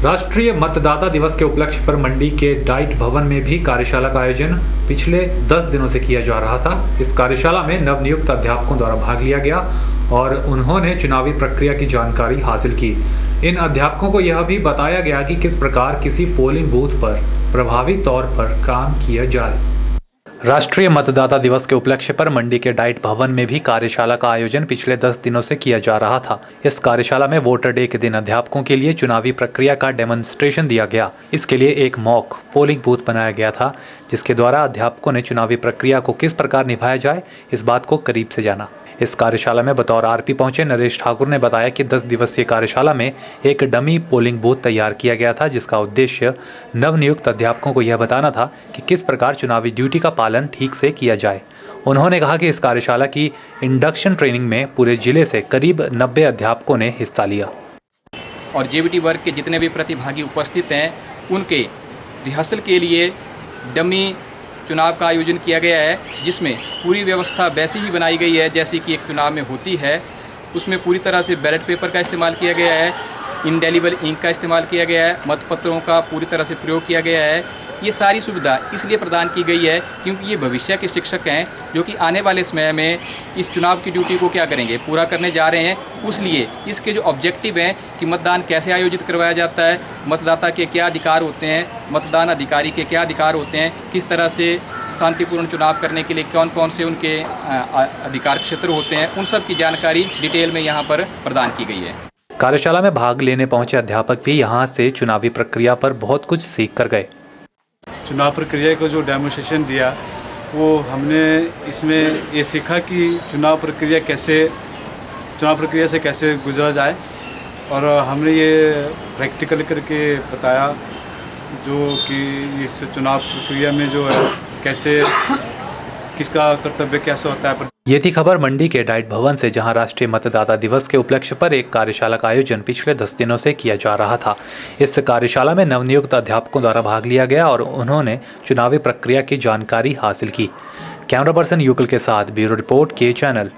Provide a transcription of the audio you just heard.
राष्ट्रीय मतदाता दिवस के उपलक्ष्य पर मंडी के डाइट भवन में भी कार्यशाला का आयोजन पिछले 10 दिनों से किया जा रहा था। इस कार्यशाला में नवनियुक्त अध्यापकों द्वारा भाग लिया गया और उन्होंने चुनावी प्रक्रिया की जानकारी हासिल की। इन अध्यापकों को यह भी बताया गया कि किस प्रकार किसी पोलिंग बूथ पर प्रभावी तौर पर काम किया जाए। राष्ट्रीय मतदाता दिवस के उपलक्ष्य पर मंडी के डाइट भवन में भी कार्यशाला का आयोजन पिछले 10 दिनों से किया जा रहा था। इस कार्यशाला में वोटर डे के दिन अध्यापकों के लिए चुनावी प्रक्रिया का डेमोन्स्ट्रेशन दिया गया। इसके लिए एक मॉक पोलिंग बूथ बनाया गया था, जिसके द्वारा अध्यापकों ने चुनावी प्रक्रिया को किस प्रकार निभाया जाए इस बात को करीब से जाना। इस कार्यशाला में बतौर आरपी पहुंचे नरेश ठाकुर ने बताया कि 10 दिवसीय कार्यशाला में एक डमी पोलिंग बूथ तैयार किया गया था, जिसका उद्देश्य नवनियुक्त अध्यापकों को यह बताना था कि किस प्रकार चुनावी ड्यूटी का पालन ठीक से किया जाए। उन्होंने कहा कि इस कार्यशाला की इंडक्शन ट्रेनिंग में पूरे जिले से करीब 90 अध्यापकों ने हिस्सा लिया और जेबीटी वर्ग के जितने भी प्रतिभागी उपस्थित हैं उनके रिहर्सल के लिए डमी चुनाव का आयोजन किया गया है, जिसमें पूरी व्यवस्था वैसी ही बनाई गई है जैसी कि एक चुनाव में होती है। उसमें पूरी तरह से बैलेट पेपर का इस्तेमाल किया गया है, इंडेलिबल इंक का इस्तेमाल किया गया है, मतपत्रों का पूरी तरह से प्रयोग किया गया है। ये सारी सुविधा इसलिए प्रदान की गई है क्योंकि ये भविष्य के शिक्षक हैं जो कि आने वाले समय में इस चुनाव की ड्यूटी को क्या करेंगे, पूरा करने जा रहे हैं। इसलिए इसके जो ऑब्जेक्टिव हैं कि मतदान कैसे आयोजित करवाया जाता है, मतदाता के क्या अधिकार होते हैं, मतदान अधिकारी के क्या अधिकार होते हैं, किस तरह से शांतिपूर्ण चुनाव करने के लिए कौन कौन से उनके अधिकार क्षेत्र होते हैं, उन सब की जानकारी डिटेल में यहाँ पर प्रदान की गई है। कार्यशाला में भाग लेने पहुंचे अध्यापक भी यहाँ से चुनावी प्रक्रिया पर बहुत कुछ सीख कर गए। चुनाव प्रक्रिया को जो डेमोन्स्ट्रेशन दिया वो हमने इसमें ये सीखा कि चुनाव प्रक्रिया से कैसे गुजरा जाए, और हमने ये प्रैक्टिकल करके बताया जो कि इस चुनाव प्रक्रिया में जो है कैसे किसका कर्तव्य कैसे होता है। ये थी खबर मंडी के डाइट भवन से, जहां राष्ट्रीय मतदाता दिवस के उपलक्ष्य पर एक कार्यशाला का आयोजन पिछले 10 दिनों से किया जा रहा था। इस कार्यशाला में नवनियुक्त अध्यापकों द्वारा भाग लिया गया और उन्होंने चुनावी प्रक्रिया की जानकारी हासिल की। कैमरा पर्सन युगल के साथ ब्यूरो रिपोर्ट के चैनल।